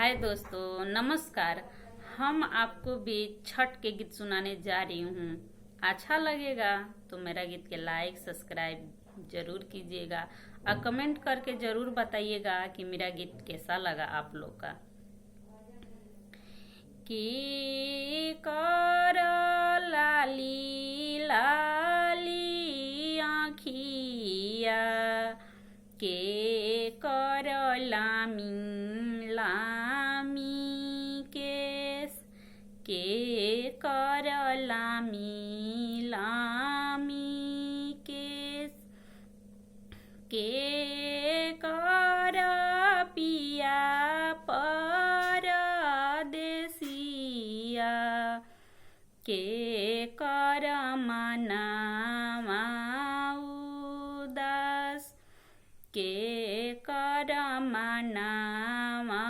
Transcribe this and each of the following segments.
हाय दोस्तों, नमस्कार। हम आपको भी छठ के गीत सुनाने जा रही हूँ। अच्छा लगेगा तो मेरा गीत के लाइक सब्सक्राइब जरूर कीजिएगा और कमेंट करके जरूर बताइएगा कि मेरा गीत कैसा लगा आप लोग का। की कर लाली लाली आँखिया के कर लामी लामी केस के कर लामी लामी केस के कर पिया परदेसिया के कर मनावा उदास के कर मनावा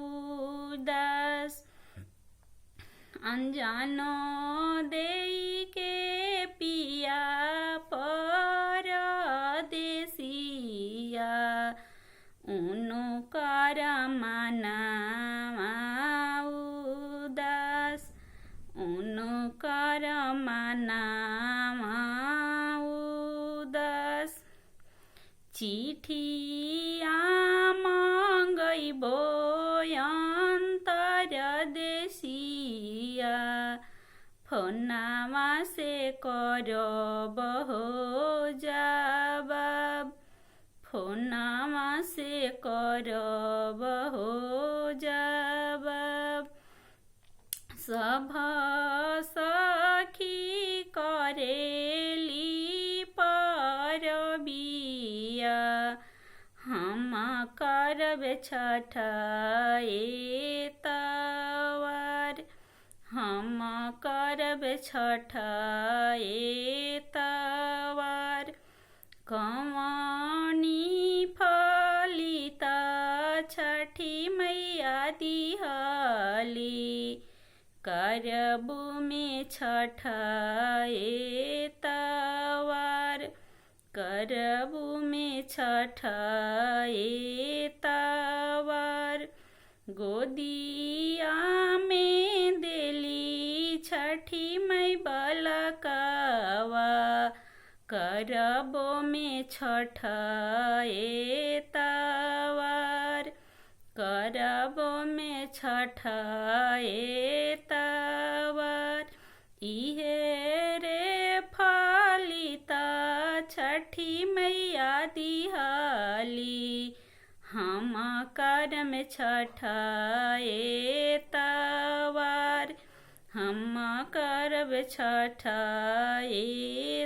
उदास अनजानो देई के पिया परदेसिया उनु कर मनावा उदास उनु कर मनावा उदास चिठिया मांगैबो अंतर देशिया फोनामा से करब हो जवाब फोनामा से करब हो जवाब सभ सखी करेली परबिया हम करब छठ एतवार हम करब छठ एतवार कवनी फलिता छठी मैया दिहली करबू में छठ एतवार करबू में छठ एतवार गोदिया में देली छठी मई बलकवा करबो में छठ एतवार करबो में छठ एतवार इहे रे फलिता छठी मैया दिहली हम करम छठ एतवार हम करब छठ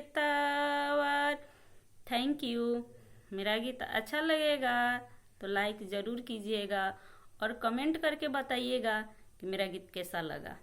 एतवार। Thank you. मेरा गीत अच्छा लगेगा तो लाइक ज़रूर कीजिएगा और कमेंट करके बताइएगा कि मेरा गीत कैसा लगा।